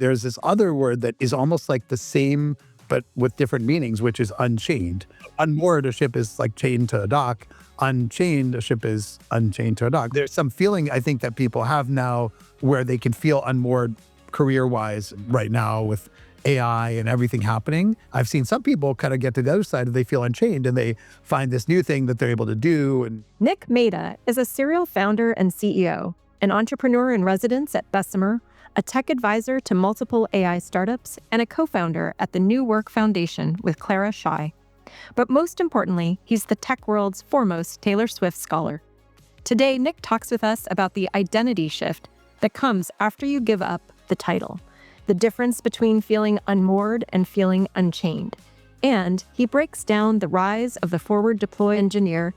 There's this other word that is almost like the same, but with different meanings, which is unchained. Unmoored, a ship is like chained to a dock. Unchained, a ship is unchained to a dock. There's some feeling I think that people have now where they can feel unmoored career-wise right now with AI and everything happening. I've seen some people kind of get to the other side and they feel unchained and they find this new thing that they're able to do. And Nick Mehta is a serial founder and CEO, an entrepreneur in residence at Bessemer, a tech advisor to multiple AI startups, and a co-founder at the New Work Foundation with Clara Shai. But most importantly, he's the tech world's foremost Taylor Swift scholar. Today, Nick talks with us about the identity shift that comes after you give up the title, the difference between feeling unmoored and feeling unchained. And he breaks down the rise of the forward deploy engineer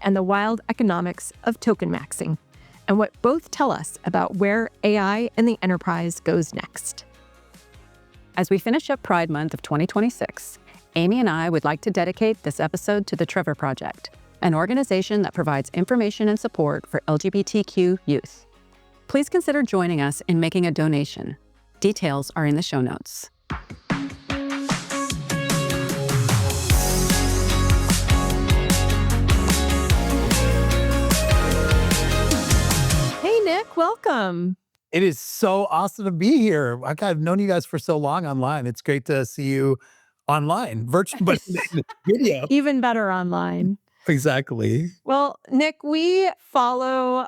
and the wild economics of token maxing, and what both tell us about where AI in the enterprise goes next. As we finish up Pride Month of 2026, Amy and I would like to dedicate this episode to the Trevor Project, an organization that provides information and support for LGBTQ youth. Please consider joining us in making a donation. Details are in the show notes. Nick, welcome. it is so awesome to be here. I've known you guys for so long online. It's great to see you online, virtual, but video. Even better online. Exactly. Well, Nick, we follow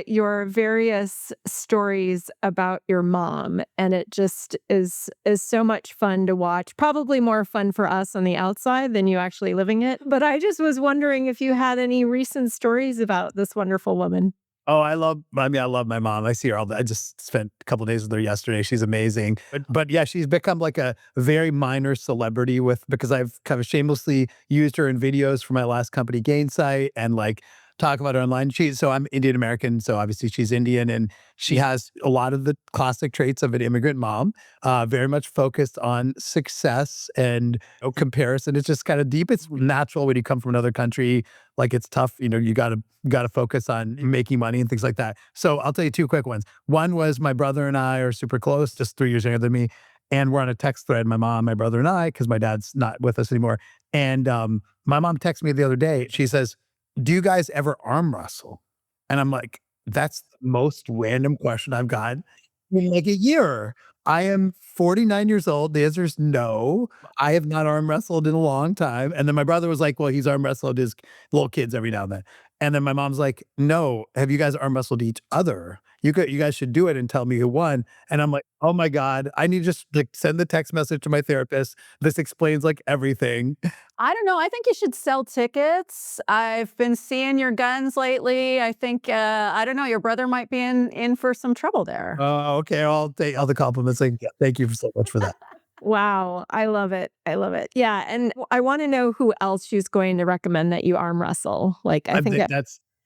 your various stories about your mom, and it just is so much fun to watch. Probably more fun for us on the outside than you actually living it. But I just was wondering if you had any recent stories about this wonderful woman. Oh, I love my mom. I see her all the I just spent a couple of days with her yesterday. She's amazing. But yeah, she's become like a very minor celebrity because I've kind of shamelessly used her in videos for my last company, Gainsight, and like talk about her online. So I'm Indian American, so obviously she's Indian, and she has a lot of the classic traits of an immigrant mom, very much focused on success and comparison. It's just kind of deep. It's natural when you come from another country. Like it's tough, you gotta focus on making money and things like that. So I'll tell you two quick ones. One was my brother and I are super close, just 3 years younger than me. And we're on a text thread, my mom, my brother and I, because my dad's not with us anymore. And my mom texted me the other day. She says, "Do you guys ever arm wrestle?" And I'm like, that's the most random question I've gotten in like a year. I am 49 years old. The answer is no. I have not arm wrestled in a long time. And then my brother was like, well, he's arm wrestled his little kids every now and then. And then my mom's like, no, have you guys arm wrestled each other? You guys should do it and tell me who won. And I'm like, oh my God, I need to just like send the text message to my therapist. This explains like everything. I don't know. I think you should sell tickets. I've been seeing your guns lately. I think, I don't know, your brother might be in for some trouble there. Oh, okay. I'll take all the compliments. Like, yeah, thank you so much for that. Wow. I love it. I love it. Yeah. And I want to know who else she's going to recommend that you arm wrestle. Like, I think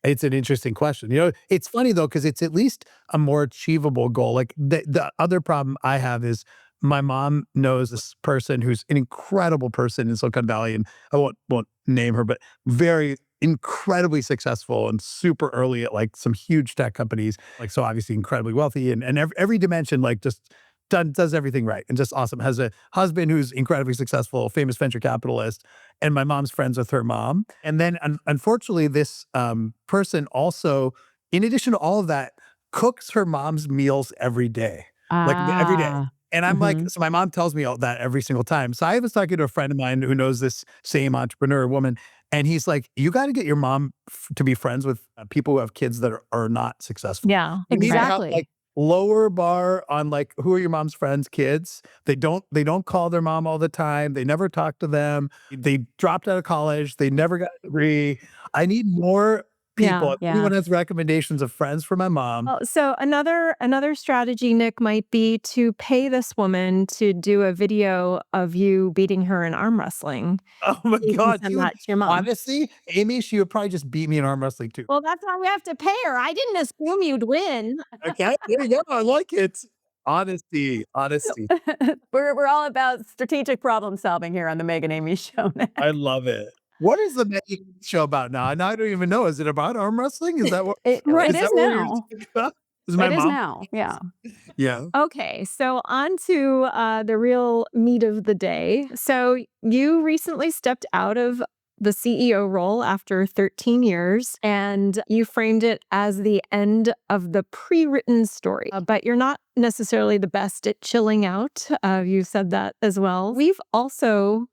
it's an interesting question. It's funny though, because it's at least a more achievable goal. Like the other problem I have is my mom knows this person who's an incredible person in Silicon Valley, and I won't name her, but very incredibly successful and super early at like some huge tech companies. Like, so obviously incredibly wealthy and every dimension, like just does everything right and just awesome. Has a husband who's incredibly successful, famous venture capitalist, and my mom's friends with her mom. And then unfortunately, this person also, in addition to all of that, cooks her mom's meals every day, like every day. And I'm like, so my mom tells me all that every single time. So I was talking to a friend of mine who knows this same entrepreneur woman, and he's like, you got to get your mom to be friends with people who have kids that are not successful. Yeah, You need to have, exactly. like, lower bar on like, who are your mom's friends' kids? They don't call their mom all the time. They never talk to them. They dropped out of college. They never got a degree. I need more people. Yeah, If anyone has recommendations of friends for my mom. Well, so another strategy, Nick, might be to pay this woman to do a video of you beating her in arm wrestling. Oh my You can God. send that to your mom. Honestly, Amy, she would probably just beat me in arm wrestling too. Well, that's why we have to pay her. I didn't assume you'd win. Okay, there you go. I like it. Honesty. We're all about strategic problem solving here on the Meg and Amy show now. I love it. What is the Meg and Amy show about now? Now I don't even know. Is it about arm wrestling? Is that what? It Right. is that what now. you're talking about? This is my It is mom. now. Yeah. Yeah. Okay, so on to the real meat of the day. So you recently stepped out of the CEO role after 13 years, and you framed it as the end of the pre-written story. But you're not necessarily the best at chilling out. You said that as well. We've also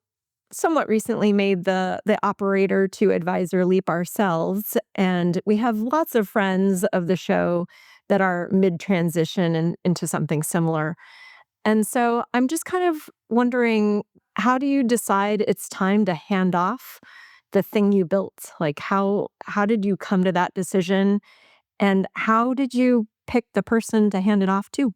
somewhat recently made the operator to advisor leap ourselves, and we have lots of friends of the show that are mid-transition and into something similar. And so I'm just kind of wondering, how do you decide it's time to hand off the thing you built? Like how did you come to that decision, and how did you pick the person to hand it off to?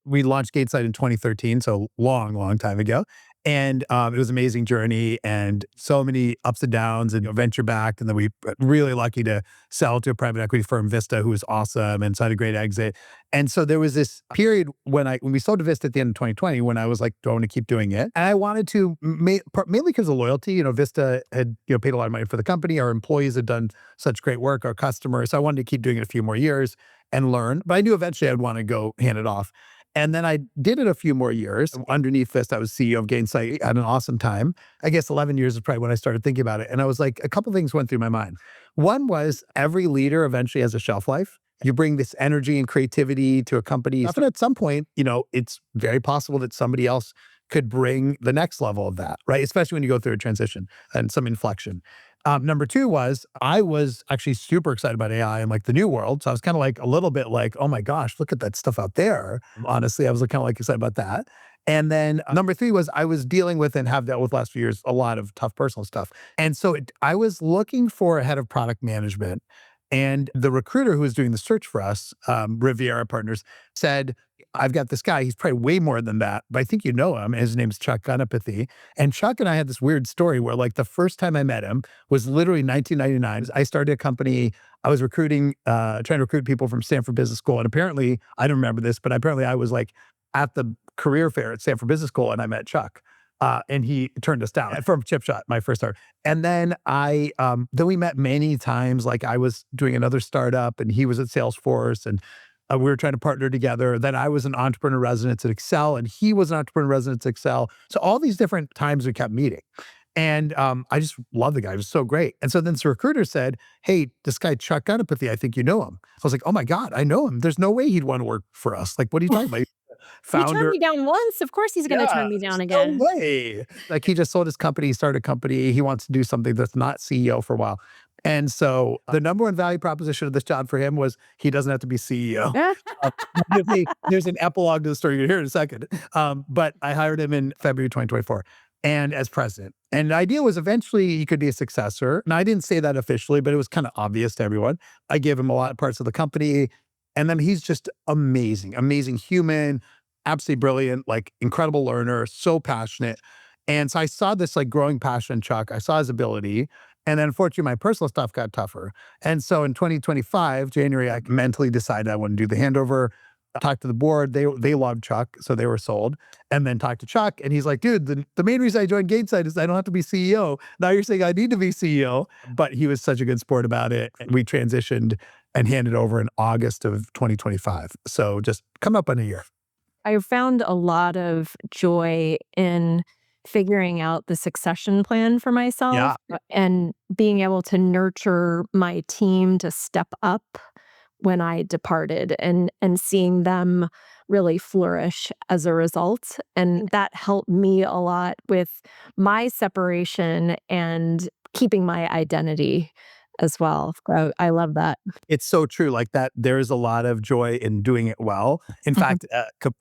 We launched Gainsight in 2013, so long time ago. And it was an amazing journey and so many ups and downs and venture backed. And then we were really lucky to sell to a private equity firm, Vista, who was awesome and so had a great exit. And so there was this period when we sold to Vista at the end of 2020 when I was like, do I want to keep doing it? And I wanted to, mainly because of loyalty. Vista had paid a lot of money for the company. Our employees had done such great work, our customers. So I wanted to keep doing it a few more years and learn. But I knew eventually I'd want to go hand it off. And then I did it a few more years. Underneath this, I was CEO of Gainsight. I had an awesome time. I guess 11 years is probably when I started thinking about it. And I was like, a couple of things went through my mind. One was every leader eventually has a shelf life. You bring this energy and creativity to a company. And at some point, it's very possible that somebody else could bring the next level of that, right? Especially when you go through a transition and some inflection. Number two was I was actually super excited about AI and like the new world. So I was kind of like a little bit like, oh my gosh, look at that stuff out there. Honestly, I was kind of like excited about that. And then number three was I was dealing with and have dealt with last few years a lot of tough personal stuff. And so I was looking for a head of product management. And the recruiter who was doing the search for us, Riviera Partners, said, I've got this guy. He's probably way more than that, but I think you know him. His name's Chuck Gunapathy. And Chuck and I had this weird story where like the first time I met him was literally 1999. I started a company. I was recruiting, trying to recruit people from Stanford Business School. And apparently, I don't remember this, but apparently I was like at the career fair at Stanford Business School and I met Chuck. And he turned us down from Chip Shot, my first start. And then then we met many times. Like I was doing another startup and he was at Salesforce and we were trying to partner together. Then I was an entrepreneur residence at Excel and he was an entrepreneur residence at Excel. So all these different times we kept meeting. And I just love the guy. He was so great. And so then this recruiter said, hey, this guy, Chuck Gunapathy, I think you know him. I was like, oh my God, I know him. There's no way he'd want to work for us. Like, what are you talking about? You turned me down once. Of course he's going to turn me down again. No way. Like he just sold his company, he started a company. He wants to do something that's not CEO for a while. And so the number one value proposition of this job for him was he doesn't have to be CEO. There's an epilogue to the story you'll hear in a second. But I hired him in February 2024 and as president. And the idea was eventually he could be a successor. And I didn't say that officially, but it was kind of obvious to everyone. I gave him a lot of parts of the company. And then he's just amazing human, absolutely brilliant, like incredible learner, so passionate. And so I saw this like growing passion in Chuck. I saw his ability. And then unfortunately, my personal stuff got tougher. And so in 2025, January, I mentally decided I want to do the handover. Talked to the board. They loved Chuck, so they were sold. And then talked to Chuck, and he's like, dude, the main reason I joined Gainsight is I don't have to be CEO. Now you're saying I need to be CEO. But he was such a good sport about it. And we transitioned and handed over in August of 2025. So just come up on a year. I found a lot of joy in figuring out the succession plan for myself and being able to nurture my team to step up when I departed and seeing them really flourish as a result. And that helped me a lot with my separation and keeping my identity as well. So I love that. It's so true. Like that, there is a lot of joy in doing it well. In fact,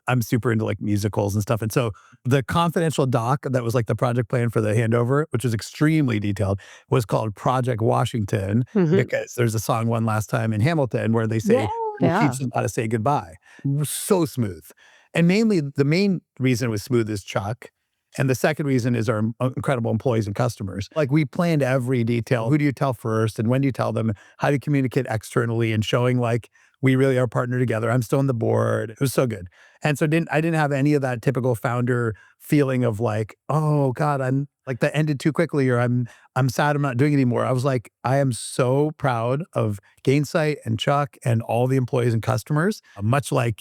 I'm super into like musicals and stuff. And so the confidential doc that was like the project plan for the handover, which was extremely detailed, was called Project Washington because there's a song One Last Time in Hamilton where they say, teach them how to say goodbye. So smooth. And mainly the main reason it was smooth is Chuck. And the second reason is our incredible employees and customers. Like we planned every detail. Who do you tell first? And when do you tell them? How do you communicate externally? And showing like we really are partnered together. I'm still on the board. It was so good. And so I didn't have any of that typical founder feeling of like, oh God, I'm like that ended too quickly, or I'm sad I'm not doing it anymore. I was like, I am so proud of Gainsight and Chuck and all the employees and customers, much like,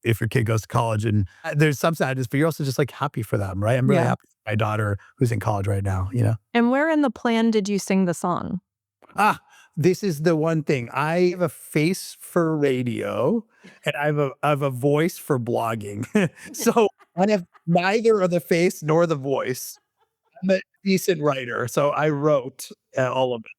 if your kid goes to college and there's some sadness, but you're also just like happy for them, right? I'm really Yeah. happy for my daughter who's in college right now. And where in the plan did you sing the song? This is the one thing. I have a face for radio and I have a voice for blogging. So I have neither of the face nor the voice. I'm a decent writer, so I wrote all of it.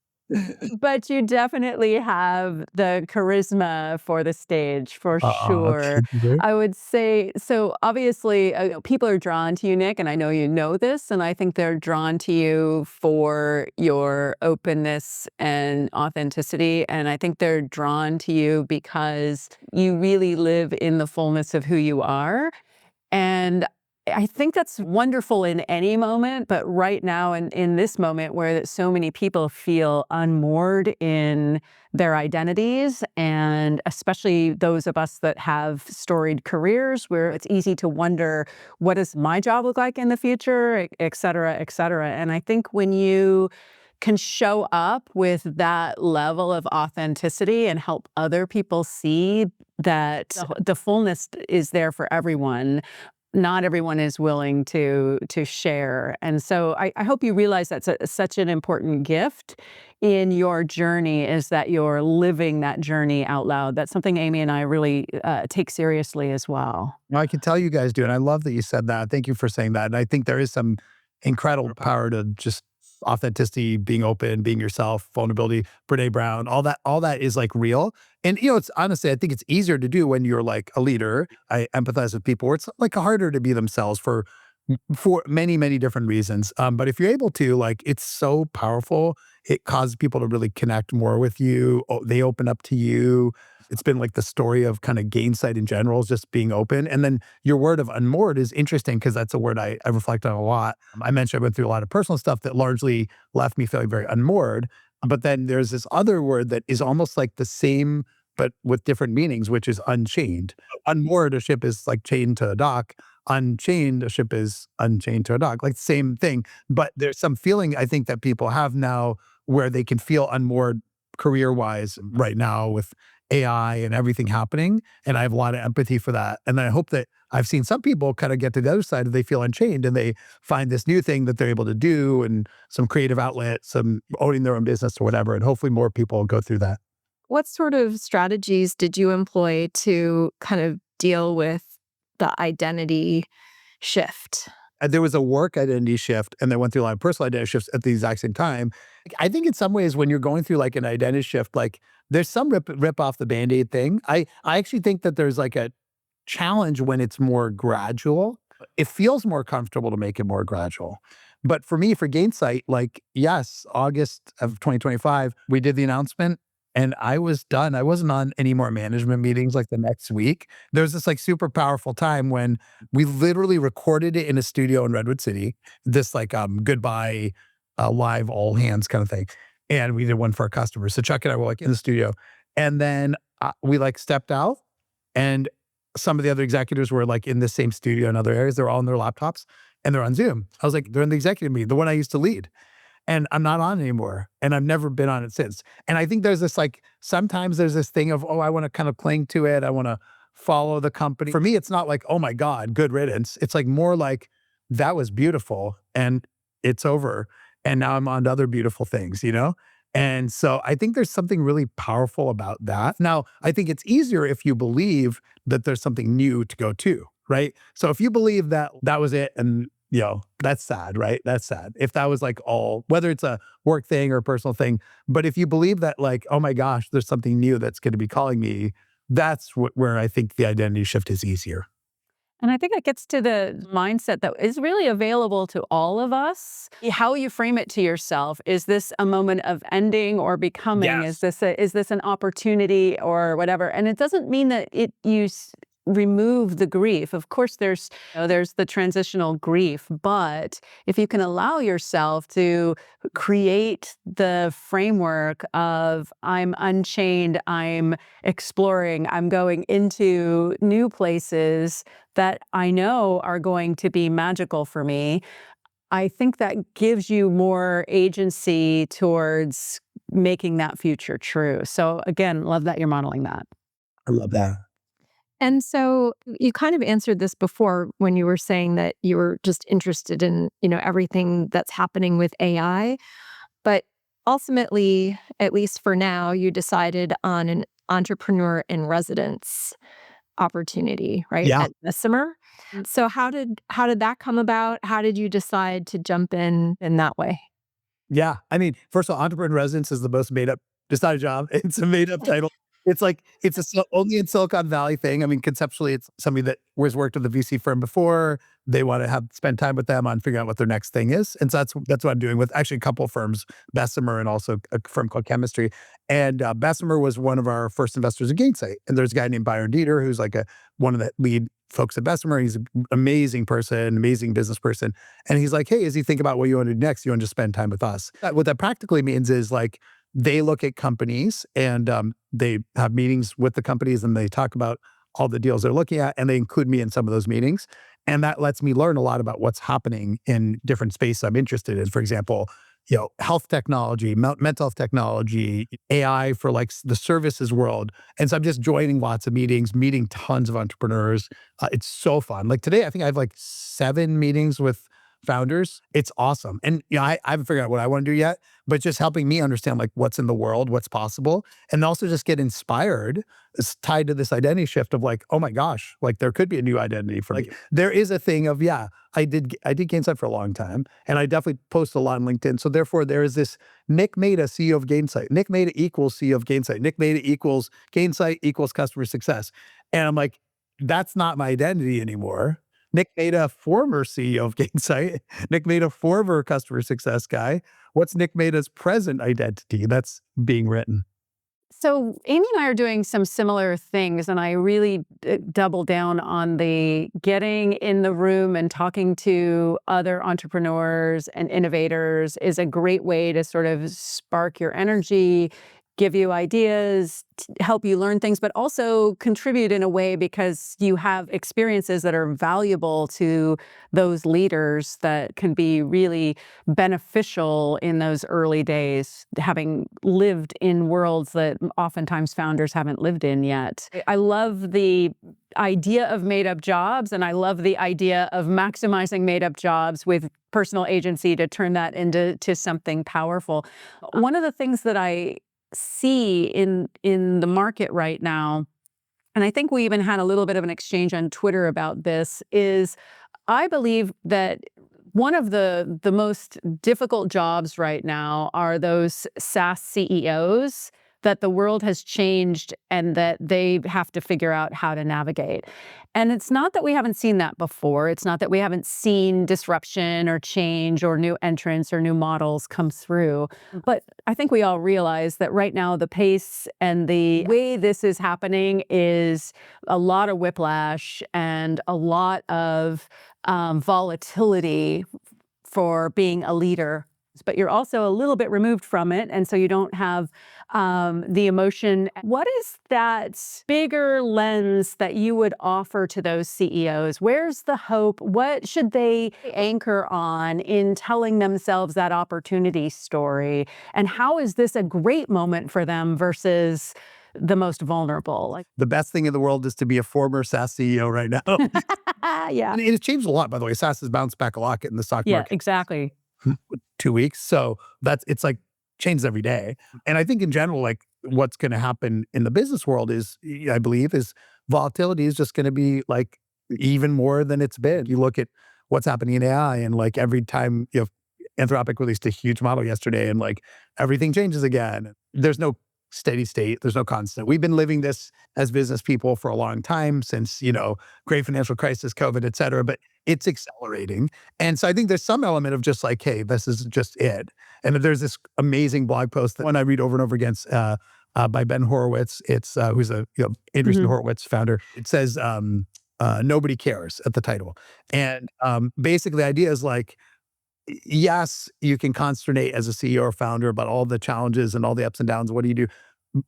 But you definitely have the charisma for the stage, for sure. Thank you, dear. I would say, so obviously, people are drawn to you, Nick, and I know you know this, and I think they're drawn to you for your openness and authenticity. And I think they're drawn to you because you really live in the fullness of who you are. And I think that's wonderful in any moment, but right now in this moment where so many people feel unmoored in their identities, and especially those of us that have storied careers where it's easy to wonder, what does my job look like in the future, et cetera, et cetera. And I think when you can show up with that level of authenticity and help other people see that the fullness is there for everyone, not everyone is willing to share. And so I hope you realize that's such an important gift in your journey, is that you're living that journey out loud. That's something Amy and I really take seriously as well. Well, I can tell you guys do, and I love that you said that. Thank you for saying that. And I think there is some incredible power to just authenticity, being open, being yourself, vulnerability, Brene Brown, all that is like real. And, it's honestly, I think it's easier to do when you're like a leader. I empathize with people where it's like harder to be themselves for many, many different reasons. But if you're able to, like, it's so powerful. It causes people to really connect more with you. They open up to you. It's been like the story of kind of Gainsight in general, is just being open. And then your word of unmoored is interesting because that's a word I reflect on a lot. I mentioned I went through a lot of personal stuff that largely left me feeling very unmoored. But then there's this other word that is almost like the same, but with different meanings, which is unchained. Unmoored, a ship is like chained to a dock. Unchained, a ship is unchained to a dock, like same thing. But there's some feeling I think that people have now where they can feel unmoored career-wise right now with AI and everything happening. And I have a lot of empathy for that. And I hope that I've seen some people kind of get to the other side, and they feel unchained and they find this new thing that they're able to do, and some creative outlet, some owning their own business or whatever. And hopefully more people will go through that. What sort of strategies did you employ to kind of deal with the identity shift? There was a work identity shift, and I went through a lot of personal identity shifts at the exact same time. I think in some ways when you're going through like an identity shift, like there's some rip off the Band-Aid thing. I actually think that there's like a challenge when it's more gradual. It feels more comfortable to make it more gradual. But for me, for Gainsight, like, yes, August of 2025, we did the announcement and I was done. I wasn't on any more management meetings like the next week. There was this like super powerful time when we literally recorded it in a studio in Redwood City, this like goodbye, live all hands kind of thing. And we did one for our customers. So Chuck and I were like in the studio, and then we like stepped out, and some of the other executives were like in the same studio in other areas. They're all on their laptops and they're on Zoom. I was like, they're in the executive meeting, the one I used to lead. And I'm not on anymore. And I've never been on it since. And I think there's this like, sometimes there's this thing of, oh, I want to kind of cling to it. I want to follow the company. For me, it's not like, oh my God, good riddance. It's like more like, that was beautiful and it's over. And now I'm on to other beautiful things, you know? And so I think there's something really powerful about that. Now, I think it's easier if you believe that there's something new to go to, right? So if you believe that that was it, and that's sad, right? That's sad. If that was like all, whether it's a work thing or a personal thing, but if you believe that like, oh my gosh, there's something new that's going to be calling me, that's where I think the identity shift is easier. And I think it gets to the mindset that is really available to all of us. How you frame it to yourself. Is this a moment of ending or becoming? Yes. Is this an opportunity or whatever? And it doesn't mean that remove the grief. Of course, there's the transitional grief, but if you can allow yourself to create the framework of I'm unchained, I'm exploring, I'm going into new places that I know are going to be magical for me, I think that gives you more agency towards making that future true. So again, love that you're modeling that. I love that. And so you kind of answered this before when you were saying that you were just interested in, everything that's happening with AI. But ultimately, at least for now, you decided on an entrepreneur in residence opportunity, right? Yeah. At Bessemer. So how did that come about? How did you decide to jump in that way? Yeah. I mean, first of all, entrepreneur in residence is the most made up, it's not a job. It's a made up title. It's like, it's only in Silicon Valley thing. I mean, conceptually, it's somebody that was worked with a VC firm before. They want to spend time with them on figuring out what their next thing is. And so that's what I'm doing with actually a couple of firms, Bessemer and also a firm called Chemistry. And Bessemer was one of our first investors in Gainsight. And there's a guy named Byron Dieter, who's like one of the lead folks at Bessemer. He's an amazing person, amazing business person. And he's like, hey, as you think about what you want to do next, you want to just spend time with us. What that practically means is like, they look at companies and they have meetings with the companies and they talk about all the deals they're looking at and they include me in some of those meetings. And that lets me learn a lot about what's happening in different spaces I'm interested in. For example, health technology, mental health technology, AI for like the services world. And so I'm just joining lots of meetings, meeting tons of entrepreneurs. It's so fun. Like today, I think I have like 7 meetings with founders. It's awesome. And I haven't figured out what I want to do yet, but just helping me understand like what's in the world, what's possible, and also just get inspired. It's tied to this identity shift of like, oh my gosh, like there could be a new identity for me. There is a thing of, I did Gainsight for a long time, and I definitely post a lot on LinkedIn. So therefore there is this Nick Mehta, CEO of Gainsight. Nick Mehta equals CEO of Gainsight. Nick Mehta equals Gainsight equals customer success. And I'm like, that's not my identity anymore. Nick Mehta, former CEO of Gainsight. Nick Mehta, former customer success guy. What's Nick Mehta's present identity? That's being written. So Amy and I are doing some similar things, and I really double down on the getting in the room and talking to other entrepreneurs and innovators is a great way to sort of spark your energy, give you ideas, help you learn things, but also contribute in a way because you have experiences that are valuable to those leaders that can be really beneficial in those early days, having lived in worlds that oftentimes founders haven't lived in yet. I love the idea of made-up jobs, and I love the idea of maximizing made-up jobs with personal agency to turn that into something powerful. One of the things that I see in the market right now, and I think we even had a little bit of an exchange on Twitter about this, is I believe that one of the most difficult jobs right now are those SaaS CEOs that the world has changed and that they have to figure out how to navigate. And it's not that we haven't seen that before. It's not that we haven't seen disruption or change or new entrants or new models come through. But I think we all realize that right now the pace and the way this is happening is a lot of whiplash and a lot of volatility for being a leader. But you're also a little bit removed from it, and so you don't have the emotion. What is that bigger lens that you would offer to those CEOs? Where's the hope? What should they anchor on in telling themselves that opportunity story? And how is this a great moment for them versus the most vulnerable? The best thing in the world is to be a former SaaS CEO right now. Yeah. And it's changed a lot, by the way. SaaS has bounced back a lot in the stock Yeah, market. exactly. 2 weeks. So it's like changes every day. And I think in general, like what's going to happen in the business world is, I believe, is volatility is just going to be like even more than it's been. You look at what's happening in AI and like every time, Anthropic released a huge model yesterday and like everything changes again. There's no steady state. There's no constant. We've been living this as business people for a long time since, great financial crisis, COVID, et cetera, but it's accelerating. And so I think there's some element of just like, hey, this is just it. And there's this amazing blog post that one I read over and over again, by Ben Horowitz. It's who's a Andreessen Horowitz founder. It says nobody cares at the title, and basically the idea is like, yes, you can consternate as a CEO or founder about all the challenges and all the ups and downs. What do you do?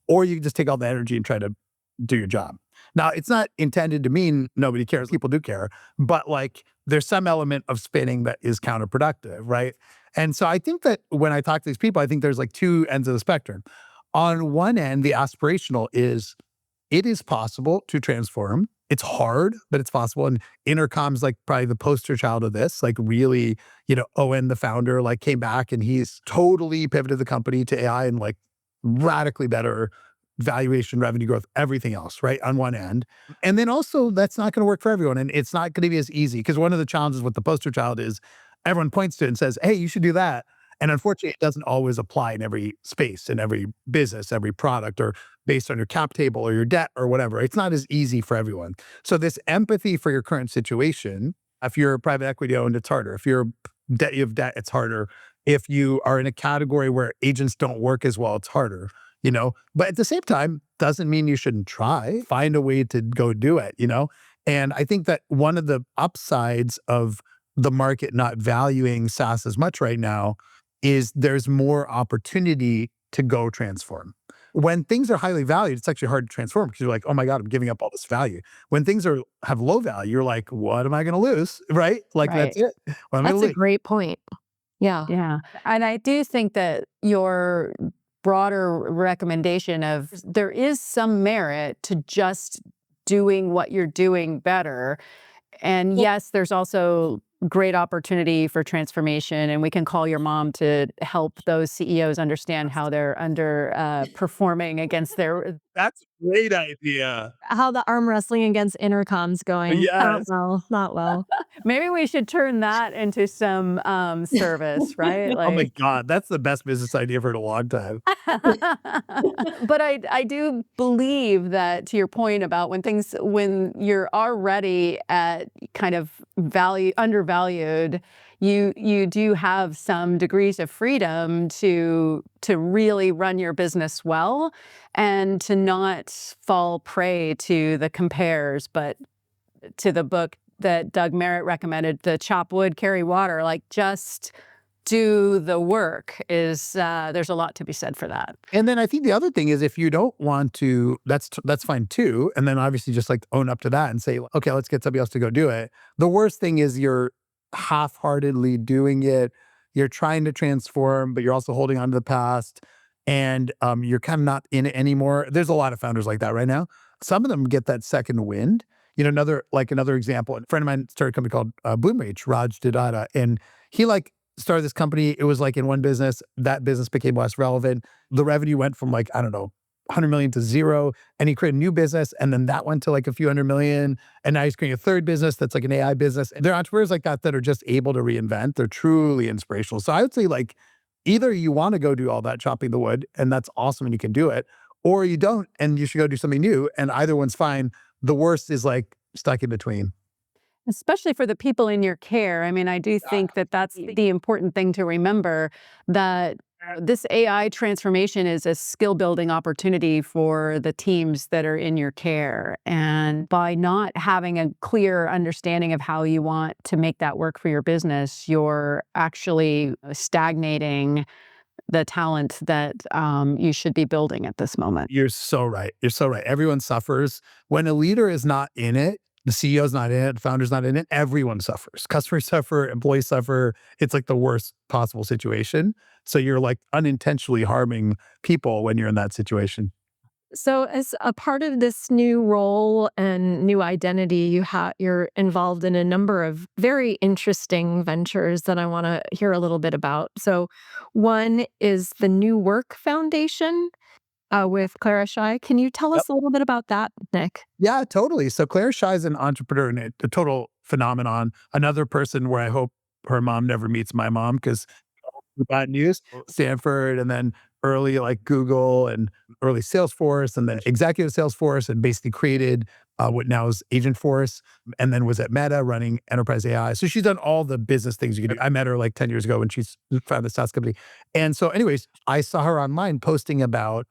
Or you can just take all the energy and try to do your job. Now, it's not intended to mean nobody cares. People do care, but like there's some element of spinning that is counterproductive, right? And so I think that when I talk to these people, I think there's like two ends of the spectrum. On one end, the aspirational is it is possible to transform. It's hard, but it's possible. And Intercom's like probably the poster child of this. Like really, Owen, the founder, like came back and he's totally pivoted the company to AI and like radically better valuation, revenue growth, everything else, right? On one end. And then also that's not going to work for everyone. And it's not going to be as easy because one of the challenges with the poster child is everyone points to it and says, hey, you should do that. And unfortunately, it doesn't always apply in every space, in every business, every product, or based on your cap table or your debt or whatever. It's not as easy for everyone. So this empathy for your current situation, if you're private equity owned, it's harder. If you have debt, it's harder. If you are in a category where agents don't work as well, it's harder, But at the same time, doesn't mean you shouldn't try. Find a way to go do it, And I think that one of the upsides of the market not valuing SaaS as much right now is there's more opportunity to go transform. When things are highly valued, it's actually hard to transform because you're like, oh my God, I'm giving up all this value. When things have low value, you're like, what am I going to lose? Right? Like Right. that's it. What am I That's gonna a lose? great point. Yeah. Yeah. And I do think that your broader recommendation of there is some merit to just doing what you're doing better. And yes, there's also great opportunity for transformation. And we can call your mom to help those CEOs understand how they're performing against their. That's a great idea. How the arm wrestling against Intercom's going. Yes. Not well. Maybe we should turn that into some service, right? Oh my God, that's the best business idea I've heard in a long time. But I do believe that to your point about when you're already at kind of undervalued, you do have some degrees of freedom to really run your business well and to not fall prey to the compares, but to the book that Doug Merritt recommended, the Chop Wood, Carry Water, like just do the work there's a lot to be said for that. And then I think the other thing is if you don't want to, that's fine too. And then obviously just like own up to that and say, okay, let's get somebody else to go do it. The worst thing is you're half-heartedly doing it. You're trying to transform, but you're also holding on to the past and you're kind of not in it anymore. There's a lot of founders like that right now. Some of them get that second wind. Another example, a friend of mine started a company called Bloomreach, Raj Didada, and he started this company. It was like in one business, that business became less relevant. The revenue went from 100 million to zero, and he created a new business, and then that went to like a few hundred million, and now he's creating a third business that's like an AI business. And there are entrepreneurs like that are just able to reinvent. They're truly inspirational. So I would say either you want to go do all that chopping the wood, and that's awesome and you can do it, or you don't, and you should go do something new, and either one's fine. The worst is stuck in between. Especially for the people in your care. I mean, I do think that that's the important thing to remember, that this AI transformation is a skill building opportunity for the teams that are in your care. And by not having a clear understanding of how you want to make that work for your business, you're actually stagnating the talent that you should be building at this moment. You're so right. Everyone suffers. When a leader is not in it, the CEO's not in it, the founder's not in it, everyone suffers. Customers suffer, employees suffer. It's like the worst possible situation. So you're unintentionally harming people when you're in that situation. So as a part of this new role and new identity, you're involved in a number of very interesting ventures that I want to hear a little bit about. So one is the New Work Foundation with Clara Shai. Can you tell us a little bit about that, Nick? Yeah, totally. So Clara Shai is an entrepreneur and a total phenomenon. Another person where I hope her mom never meets my mom because bad news. Stanford, and then early Google and early Salesforce, and then executive Salesforce, and basically created what now is Agentforce, and then was at Meta running enterprise AI. So she's done all the business things you can do. I met her 10 years ago when she's founded the SaaS company. And so anyways, I saw her online posting about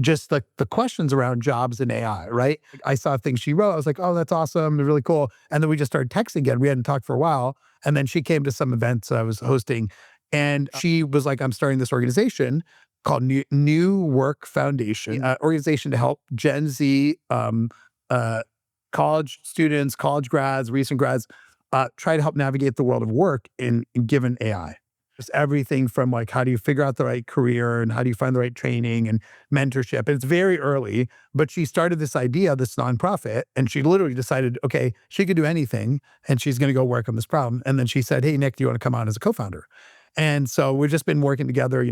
just the questions around jobs and AI, right? I saw things she wrote. I was like, oh, that's awesome. Really cool. And then we just started texting again. We hadn't talked for a while. And then she came to some events I was hosting and she was like, I'm starting this organization called New Work Foundation, organization to help Gen Z college students, college grads, recent grads, try to help navigate the world of work in given AI. Just everything from like, how do you figure out the right career and how do you find the right training and mentorship? And it's very early, but she started this idea, this nonprofit, and she literally decided, okay, she could do anything and she's going to go work on this problem. And then she said, hey, Nick, do you want to come on as a co-founder? And so we've just been working together,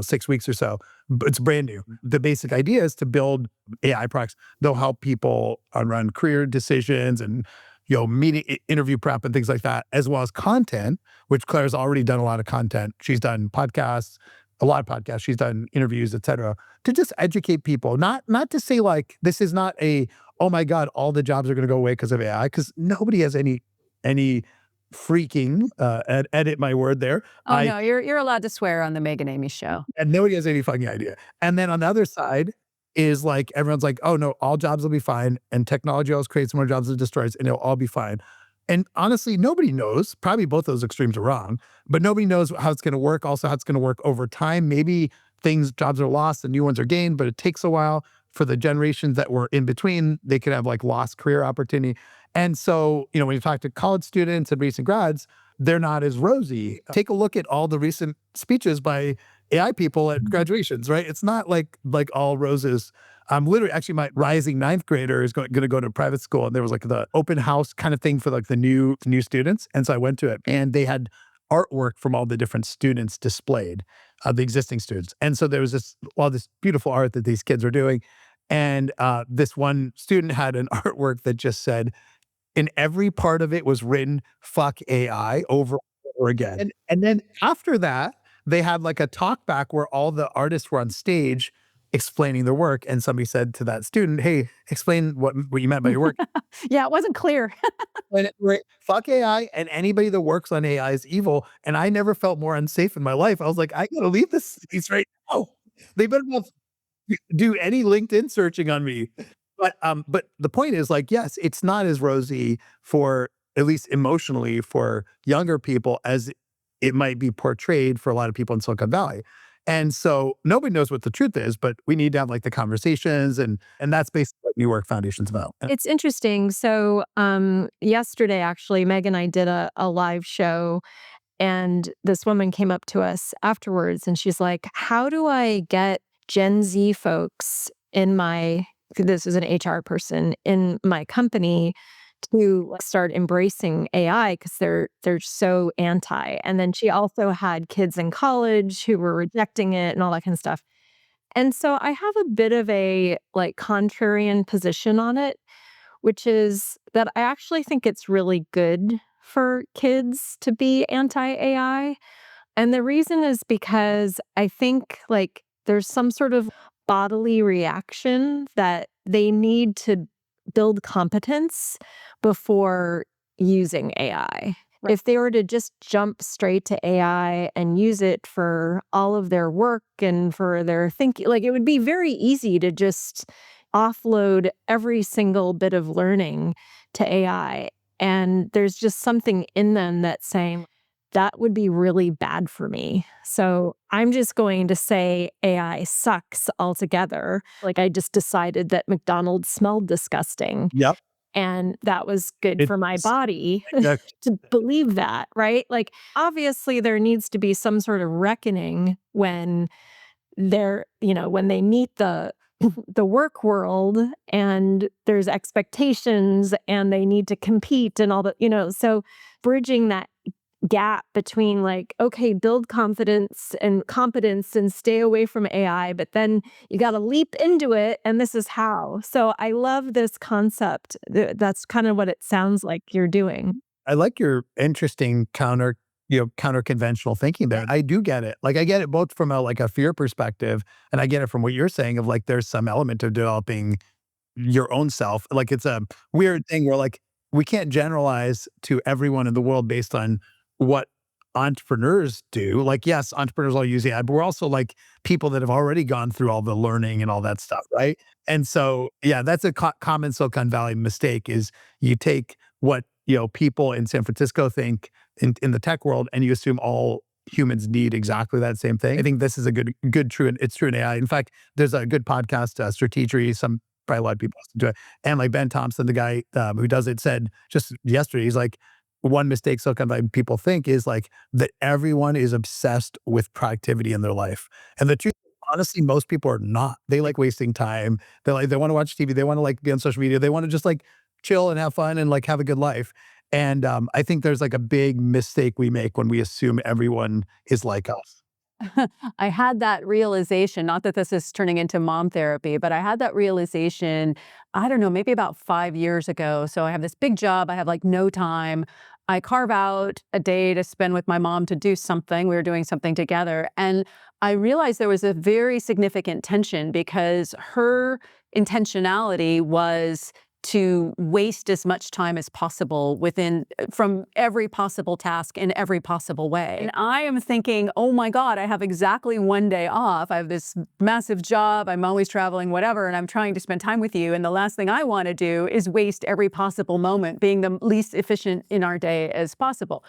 6 weeks or so. But it's brand new. The basic idea is to build AI products. They'll help people run career decisions and meeting, interview prep and things like that, as well as content, which Claire's already done a lot of content. She's done podcasts, a lot of podcasts. She's done interviews, et cetera, to just educate people. Not to say like, this is not oh my God, all the jobs are going to go away because of AI, because nobody has any freaking, edit my word there. Oh, no, you're allowed to swear on the Meg and Amy show. And nobody has any fucking idea. And then on the other side is like, everyone's like, oh no, all jobs will be fine. And technology always creates more jobs than it destroys, and it'll all be fine. And honestly, nobody knows. Probably both those extremes are wrong, but nobody knows how it's going to work. Also, how it's going to work over time. Maybe jobs are lost and new ones are gained, but it takes a while for the generations that were in between. They could have like lost career opportunity. And so, when you talk to college students and recent grads, they're not as rosy. Take a look at all the recent speeches by AI people at graduations, right? It's not like all roses. Literally, actually, my rising ninth grader is going to go to private school, and there was like the open house kind of thing for like the new students. And so I went to it, and they had artwork from all the different students displayed, the existing students. And so there was this beautiful art that these kids were doing. And this one student had an artwork that just said, in every part of it was written, fuck AI over and over again. And then after that, they had like a talk back where all the artists were on stage explaining their work. And somebody said to that student, hey, explain what you meant by your work. Yeah, it wasn't clear. Fuck AI, and anybody that works on AI is evil. And I never felt more unsafe in my life. I was like, I gotta leave this space right now. They better not do any LinkedIn searching on me. But the point is like, yes, it's not as rosy for, at least emotionally, for younger people as it might be portrayed for a lot of people in Silicon Valley. And so nobody knows what the truth is, but we need to have like the conversations, and that's basically what New Work Foundation's about. It's interesting. So yesterday, actually, Meg and I did a live show, and this woman came up to us afterwards, and she's like, how do I get Gen Z folks this is an HR person in my company to start embracing AI, because they're so anti. And then she also had kids in college who were rejecting it and all that kind of stuff. And so I have a bit of a like contrarian position on it, which is that I actually think it's really good for kids to be anti-AI. And the reason is because I think like there's some sort of bodily reaction that they need to build competence before using AI. Right. If they were to just jump straight to AI and use it for all of their work and for their thinking, like it would be very easy to just offload every single bit of learning to AI. And there's just something in them that's saying, that would be really bad for me. So I'm just going to say AI sucks altogether. Like I just decided that McDonald's smelled disgusting. Yep. And that was good for my body to believe that, right? Like obviously there needs to be some sort of reckoning when when they meet the work world and there's expectations and they need to compete and all that, so bridging that gap between like, okay, build confidence and competence and stay away from AI, but then you got to leap into it. And this is how. So I love this concept. That's kind of what it sounds like you're doing. I like your interesting counter conventional thinking there. I do get it. Like I get it both from a fear perspective, and I get it from what you're saying of like, there's some element of developing your own self. Like it's a weird thing where like, we can't generalize to everyone in the world based on what entrepreneurs do. Like, yes, entrepreneurs all use AI, but we're also like people that have already gone through all the learning and all that stuff, right? And so, yeah, that's a common Silicon Valley mistake is you take what, people in San Francisco think in the tech world and you assume all humans need exactly that same thing. I think this is a good true, and it's true in AI. In fact, there's a good podcast, Strategery, probably a lot of people listen to it. And like Ben Thompson, the guy who does it, said just yesterday, he's like, one mistake Silicon Valley people think is like that everyone is obsessed with productivity in their life. And the truth, honestly, most people are not. They like wasting time. They want to watch TV. They want to like be on social media. They want to just like chill and have fun and like have a good life. And I think there's like a big mistake we make when we assume everyone is like us. I had that realization, not that this is turning into mom therapy, but I had that realization, I don't know, maybe about 5 years ago. So I have this big job. I have like no time. I carve out a day to spend with my mom to do something. We were doing something together. And I realized there was a very significant tension because her intentionality was to waste as much time as possible from every possible task in every possible way. And I am thinking, oh my God, I have exactly one day off. I have this massive job. I'm always traveling, whatever, and I'm trying to spend time with you. And the last thing I want to do is waste every possible moment being the least efficient in our day as possible.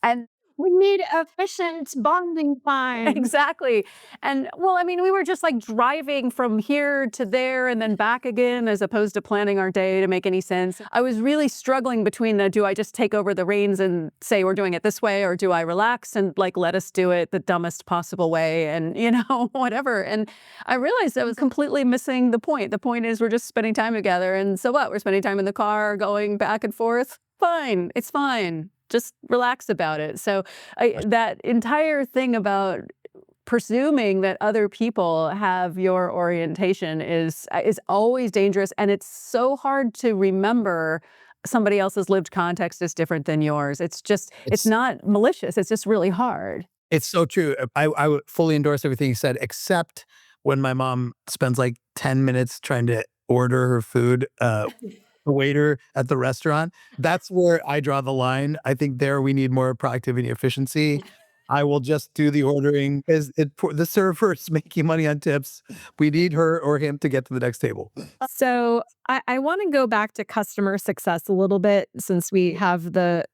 And We need efficient bonding time. exactly. And well, I mean, we were just like driving from here to there and then back again, as opposed to planning our day to make any sense. I was really struggling between do I just take over the reins and say we're doing it this way, or do I relax and like let us do it the dumbest possible way and, whatever. And I realized I was completely missing the point. The point is we're just spending time together. And so what? We're spending time in the car going back and forth. Fine. It's fine. Just relax about it. So that entire thing about presuming that other people have your orientation is always dangerous. And it's so hard to remember somebody else's lived context is different than yours. It's not malicious. It's just really hard. It's so true. I would fully endorse everything you said, except when my mom spends like 10 minutes trying to order her food. The waiter at the restaurant. That's where I draw the line. I think there we need more productivity and efficiency. I will just do the ordering because the server's making money on tips. We need her or him to get to the next table. So I want to go back to customer success a little bit since we have the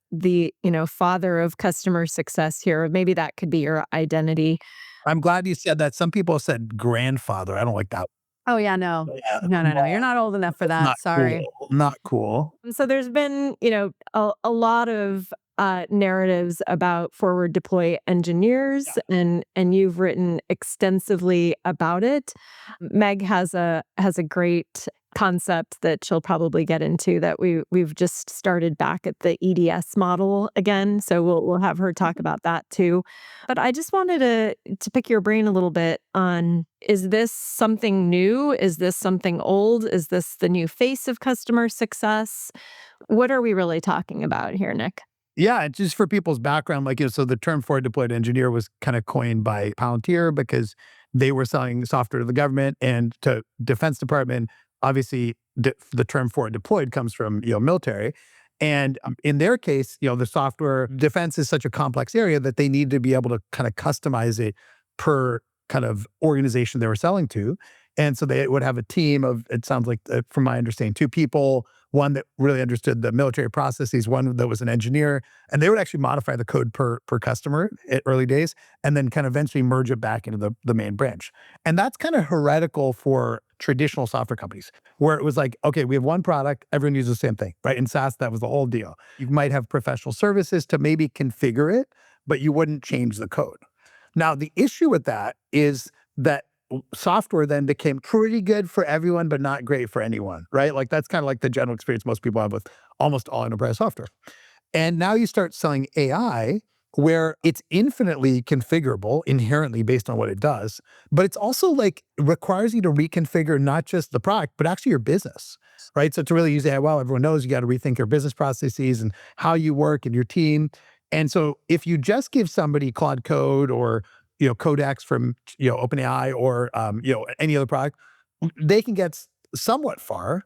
father of customer success here. Maybe that could be your identity. I'm glad you said that. Some people said grandfather. I don't like that. Oh, yeah, no. Yeah. No. You're not old enough for that. Not Sorry. Cool. Not cool. So there's been, a lot of narratives about forward deploy engineers, and you've written extensively about it. Meg has a great concept that she'll probably get into that we've just started back at the EDS model again. So we'll have her talk about that too. But I just wanted to pick your brain a little bit on, is this something new? Is this something old? Is this the new face of customer success? What are we really talking about here, Nick? Yeah, just for people's background, so the term forward deployed engineer was kind of coined by Palantir because they were selling software to the government and to Defense Department. Obviously, the term forward deployed comes from military, and in their case, the software defense is such a complex area that they need to be able to kind of customize it per kind of organization they were selling to, and so they would have a team of, it sounds like, from my understanding, 2 people. One that really understood the military processes, one that was an engineer, and they would actually modify the code per customer at early days, and then kind of eventually merge it back into the main branch. And that's kind of heretical for traditional software companies, where it was like, okay, we have one product, everyone uses the same thing, right? In SaaS, that was the whole deal. You might have professional services to maybe configure it, but you wouldn't change the code. Now, the issue with that is that software then became pretty good for everyone, but not great for anyone, right? Like that's kind of like the general experience most people have with almost all enterprise software. And now you start selling AI where it's infinitely configurable inherently based on what it does, but it's also like requires you to reconfigure not just the product, but actually your business, right? So to really use AI well, everyone knows you got to rethink your business processes and how you work and your team. And so if you just give somebody Claude Code or Codex from OpenAI or any other product, they can get somewhat far.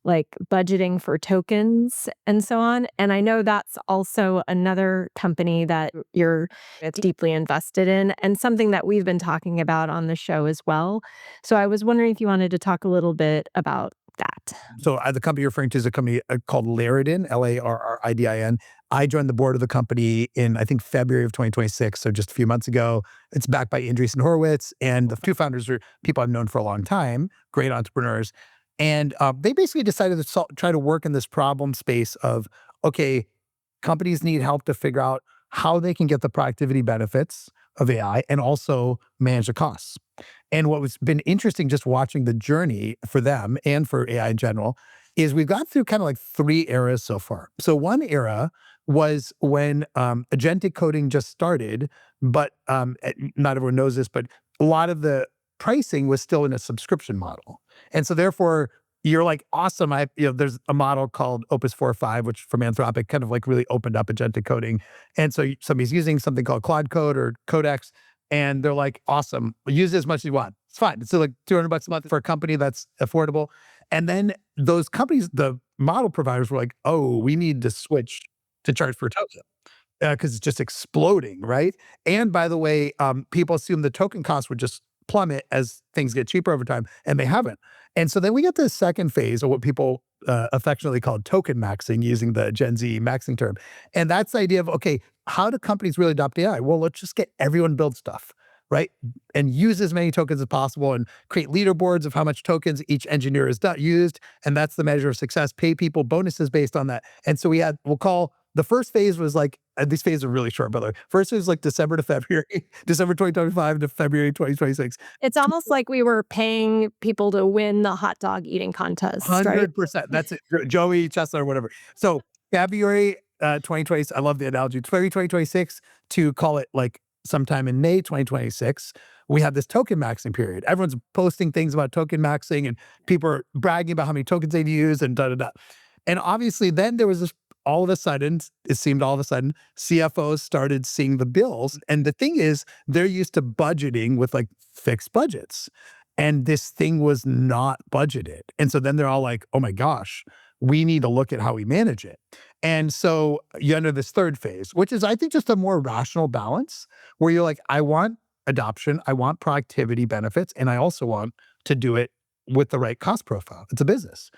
like budgeting for tokens and so on. And I know that's also another company that you're deeply invested in and something that we've been talking about on the show as well. So I was wondering if you wanted to talk a little bit about that. So the company you're referring to is a company called Laridin, Larridin. I joined the board of the company in, I think, February of 2026, so just a few months ago. It's backed by Andreessen Horowitz, and the two founders are people I've known for a long time, great entrepreneurs. And they basically decided to try to work in this problem space of, okay, companies need help to figure out how they can get the productivity benefits of AI and also manage the costs. And what was been interesting just watching the journey for them and for AI in general is we've gone through kind of like three eras so far. So one era was when agentic coding just started, but not everyone knows this, but a lot of the pricing was still in a subscription model. And so therefore, you're like, awesome. There's a model called Opus 4.5, which from Anthropic kind of like really opened up agentic coding. And so somebody's using something called Claude Code or Codex, and they're like, awesome, use it as much as you want. It's fine. It's like $200 a month for a company that's affordable. And then those companies, the model providers were like, oh, we need to switch to charge per token because it's just exploding, right? And by the way, people assume the token costs would just plummet as things get cheaper over time, and they haven't. And so then we get to the second phase of what people affectionately call token maxing, using the Gen Z maxing term. And that's the idea of, okay, how do companies really adopt AI? Well, let's just get everyone build stuff, right? And use as many tokens as possible and create leaderboards of how much tokens each engineer has used. And that's the measure of success. Pay people bonuses based on that. And so we'll call the first phase was like, these phases are really short, by the way. First was like December to February, December 2025 to February 2026. It's almost like we were paying people to win the hot dog eating contest, right? 100%. That's it. Joey, Chestnut, or whatever. So February 2020, I love the analogy, February 2026 to call it like sometime in May 2026, we have this token maxing period. Everyone's posting things about token maxing and people are bragging about how many tokens they've used and da-da-da. And obviously then there was this, all of a sudden, CFOs started seeing the bills. And the thing is, they're used to budgeting with like fixed budgets. And this thing was not budgeted. And so then they're all like, oh my gosh, we need to look at how we manage it. And so you enter this third phase, which is, I think, just a more rational balance where you're like, I want adoption, I want productivity benefits, and I also want to do it with the right cost profile. It's a business.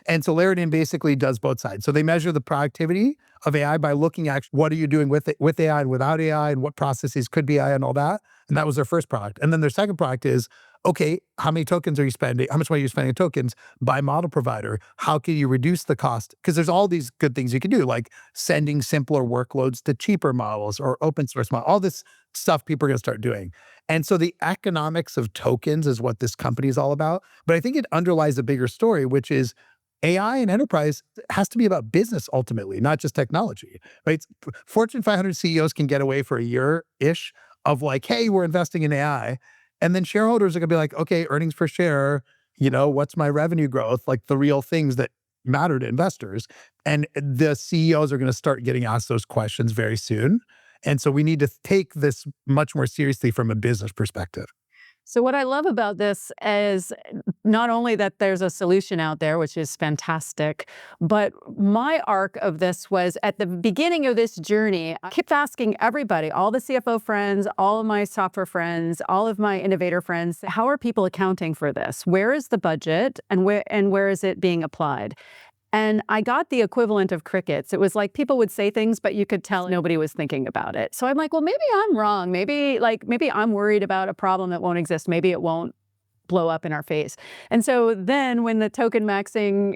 And so Laridin basically does both sides. So they measure the productivity of AI by looking at what are you doing with it, with AI and without AI, and what processes could be AI and all that. And that was their first product. And then their second product is, okay, how many tokens are you spending? How much money are you spending on tokens by model provider? How can you reduce the cost? Because there's all these good things you can do, like sending simpler workloads to cheaper models or open source models, all this stuff people are going to start doing. And so the economics of tokens is what this company is all about. But I think it underlies a bigger story, which is AI and enterprise has to be about business ultimately, not just technology, right? Fortune 500 CEOs can get away for a year-ish of like, hey, we're investing in AI. And then shareholders are gonna be like, okay, earnings per share, what's my revenue growth? Like the real things that matter to investors. And the CEOs are gonna start getting asked those questions very soon. And so we need to take this much more seriously from a business perspective. So what I love about this is not only that there's a solution out there, which is fantastic, but my arc of this was at the beginning of this journey, I kept asking everybody, all the CFO friends, all of my software friends, all of my innovator friends, how are people accounting for this? Where is the budget and where is it being applied? And I got the equivalent of crickets. It was like people would say things, but you could tell nobody was thinking about it. So I'm like, well, maybe I'm wrong. Maybe I'm worried about a problem that won't exist. Maybe it won't blow up in our face. And so then when the token maxing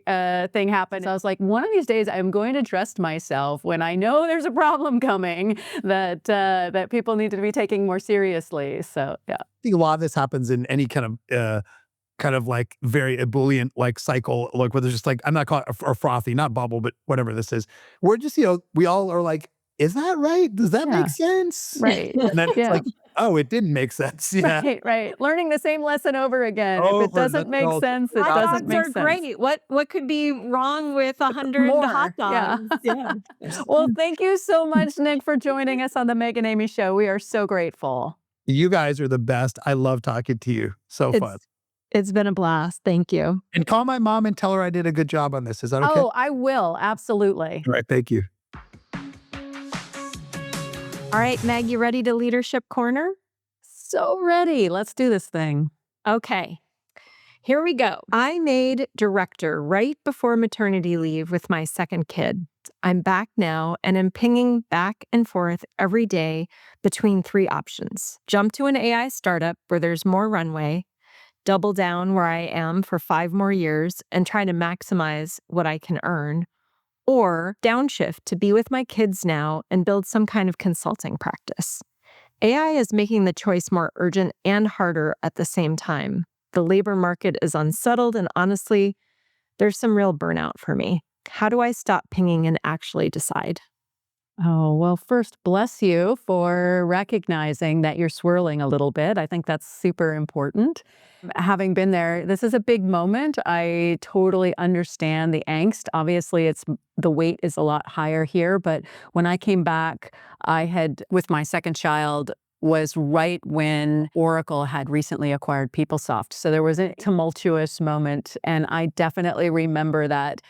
thing happened, I was like, one of these days I'm going to trust myself when I know there's a problem coming that people need to be taking more seriously. So yeah. I think a lot of this happens in any kind of like very ebullient like cycle, like where there's just like, I'm not calling it or frothy, not bubble, but whatever this is. We're just, we all are like, is that right? Does that make sense? Right. And then it's like, oh, it didn't make sense. Yeah. Right. Learning the same lesson over again. If it doesn't make sense, it doesn't make sense. Great. What could be wrong with 100 More. hot dogs? Yeah. Well, thank you so much, Nick, for joining us on the Meg and Amy show. We are so grateful. You guys are the best. I love talking to you. So fun. It's been a blast. Thank you. And call my mom and tell her I did a good job on this. Is that okay? Oh, I will. Absolutely. All right. Thank you. All right, Meg, you ready to leadership corner? So ready. Let's do this thing. Okay. Here we go. I made director right before maternity leave with my second kid. I'm back now and am pinging back and forth every day between three options. Jump to an AI startup where there's more runway, double down where I am for 5 more years and try to maximize what I can earn, or downshift to be with my kids now and build some kind of consulting practice. AI is making the choice more urgent and harder at the same time. The labor market is unsettled, and honestly, there's some real burnout for me. How do I stop pinging and actually decide? Oh, well, first, bless you for recognizing that you're swirling a little bit. I think that's super important. Having been there, this is a big moment. I totally understand the angst. Obviously, the weight is a lot higher here, but when I came back, I had, with my second child, was right when Oracle had recently acquired PeopleSoft. So there was a tumultuous moment, and I definitely remember that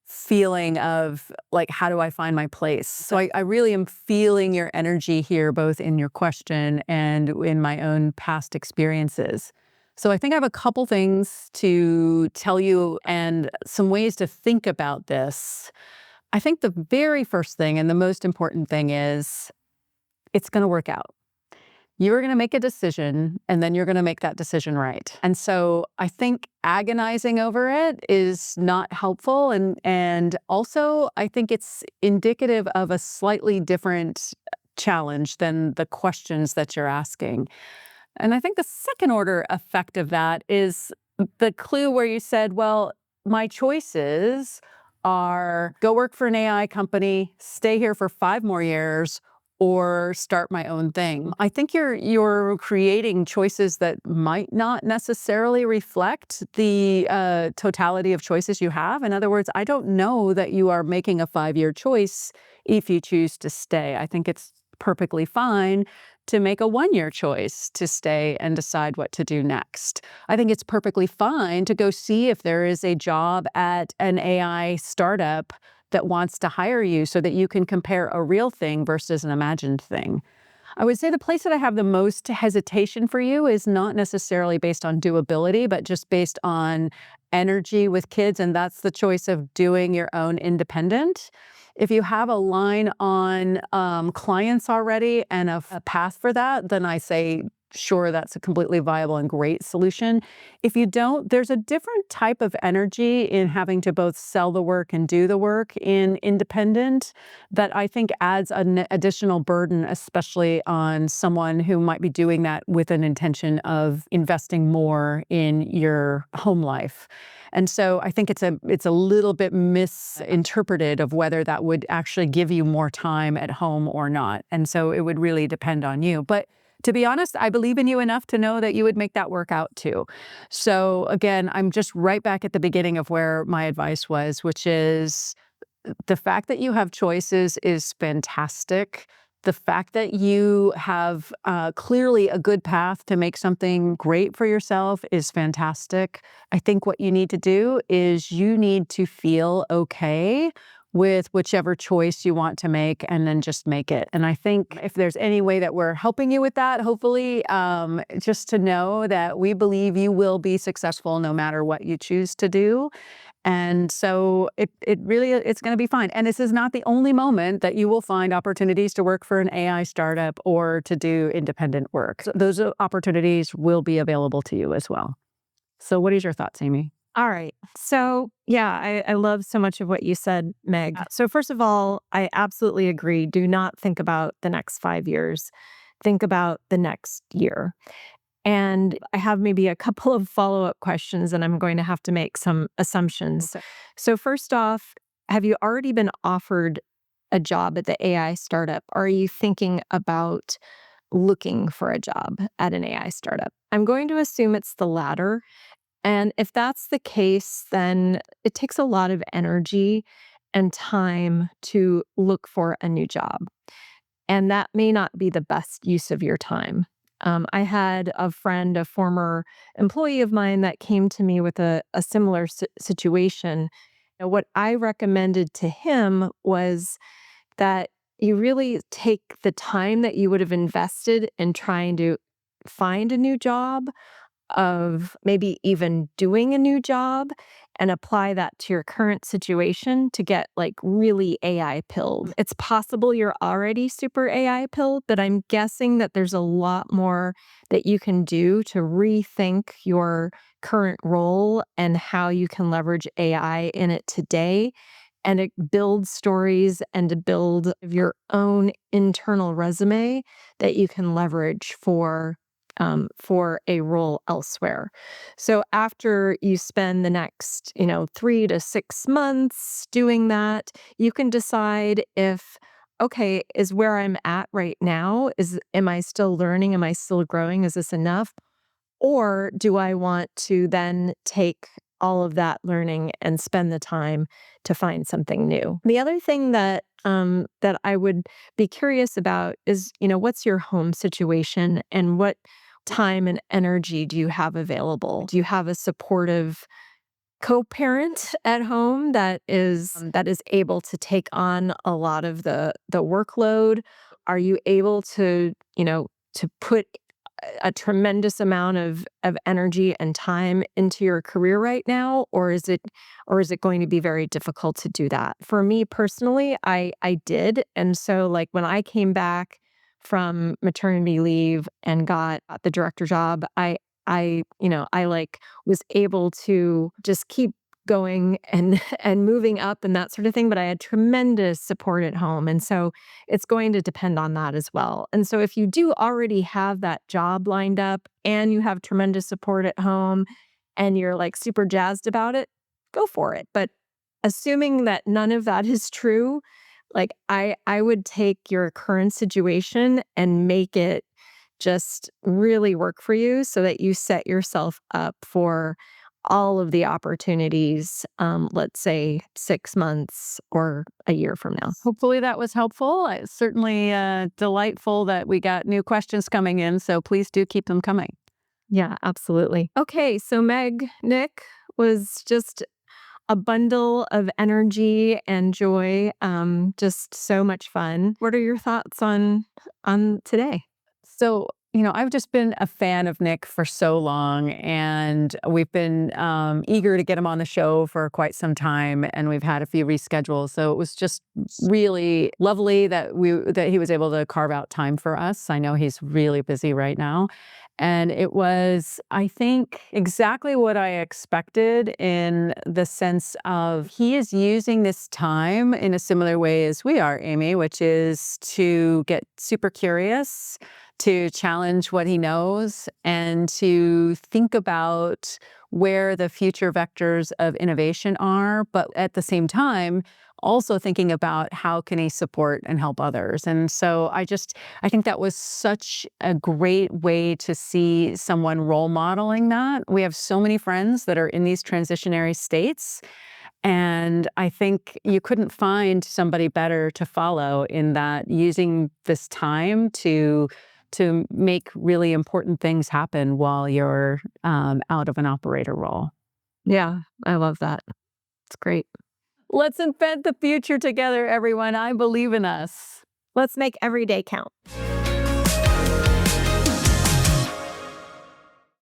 feeling of like, how do I find my place? So I really am feeling your energy here, both in your question and in my own past experiences. So I think I have a couple things to tell you and some ways to think about this. I think the very first thing and the most important thing is it's going to work out. You're going to make a decision, and then you're going to make that decision right. And so I think agonizing over it is not helpful. And also, I think it's indicative of a slightly different challenge than the questions that you're asking. And I think the second order effect of that is the clue where you said, well, my choices are go work for an AI company, stay here for 5 more years, or start my own thing. I think you're creating choices that might not necessarily reflect the totality of choices you have. In other words, I don't know that you are making a 5-year choice if you choose to stay. I think it's perfectly fine to make a 1-year choice to stay and decide what to do next. I think it's perfectly fine to go see if there is a job at an AI startup that wants to hire you so that you can compare a real thing versus an imagined thing. I would say the place that I have the most hesitation for you is not necessarily based on doability, but just based on energy with kids, and that's the choice of doing your own independent. If you have a line on clients already and a path for that, then I say, sure, that's a completely viable and great solution. If you don't, there's a different type of energy in having to both sell the work and do the work in independent that I think adds an additional burden, especially on someone who might be doing that with an intention of investing more in your home life. And so I think it's a little bit misinterpreted of whether that would actually give you more time at home or not. And so it would really depend on you. But to be honest, I believe in you enough to know that you would make that work out too. So again, I'm just right back at the beginning of where my advice was, which is the fact that you have choices is fantastic. The fact that you have clearly a good path to make something great for yourself is fantastic. I think what you need to do is you need to feel okay with whichever choice you want to make and then just make it. And I think if there's any way that we're helping you with that, hopefully, just to know that we believe you will be successful no matter what you choose to do. And so it's going to be fine. And this is not the only moment that you will find opportunities to work for an AI startup or to do independent work. So those opportunities will be available to you as well. So what is your thoughts, Amy? All right. So, yeah, I love so much of what you said, Meg. So, first of all, I absolutely agree. Do not think about the next 5 years. Think about the next year. And I have maybe a couple of follow-up questions, and I'm going to have to make some assumptions. Okay. So, first off, have you already been offered a job at the AI startup? Or are you thinking about looking for a job at an AI startup? I'm going to assume it's the latter. And if that's the case, then it takes a lot of energy and time to look for a new job. And that may not be the best use of your time. I had a friend, a former employee of mine, that came to me with a similar situation. What I recommended to him was that you really take the time that you would have invested in trying to find a new job, of maybe even doing a new job, and apply that to your current situation to get like really AI pilled. It's possible you're already super AI pilled, but I'm guessing that there's a lot more that you can do to rethink your current role and how you can leverage AI in it today, and it builds stories and to build your own internal resume that you can leverage for a role elsewhere. So after you spend the next, 3 to 6 months doing that, you can decide if, okay, is where I'm at right now, am I still learning? Am I still growing? Is this enough? Or do I want to then take all of that learning and spend the time to find something new? The other thing that I would be curious about is, what's your home situation and what time and energy do you have available? Do you have a supportive co-parent at home that is able to take on a lot of the workload? Are you able to put a tremendous amount of energy and time into your career right now, or is it going to be very difficult to do that? For me personally, I did. And so like when I came back from maternity leave and got the director job, I like was able to just keep going and and moving up and that sort of thing, but I had tremendous support at home. And so it's going to depend on that as well. And so if you do already have that job lined up and you have tremendous support at home and you're like super jazzed about it, go for it. But assuming that none of that is true, like I would take your current situation and make it just really work for you so that you set yourself up for all of the opportunities, let's say 6 months or a year from now. Hopefully that was helpful. It's certainly delightful that we got new questions coming in, so please do keep them coming. Yeah, absolutely. Okay, so Nick was just a bundle of energy and joy, just so much fun. What are your thoughts on today? So, I've just been a fan of Nick for so long, and we've been eager to get him on the show for quite some time, and we've had a few reschedules. So it was just really lovely that he was able to carve out time for us. I know he's really busy right now. And it was, I think, exactly what I expected, in the sense of he is using this time in a similar way as we are, Amy, which is to get super curious, to challenge what he knows, and to think about where the future vectors of innovation are, but at the same time, also thinking about how can he support and help others. And so I think that was such a great way to see someone role modeling that. We have so many friends that are in these transitionary states, and I think you couldn't find somebody better to follow in that, using this time to make really important things happen while you're out of an operator role. Yeah, I love that. It's great. Let's invent the future together, everyone. I believe in us. Let's make every day count.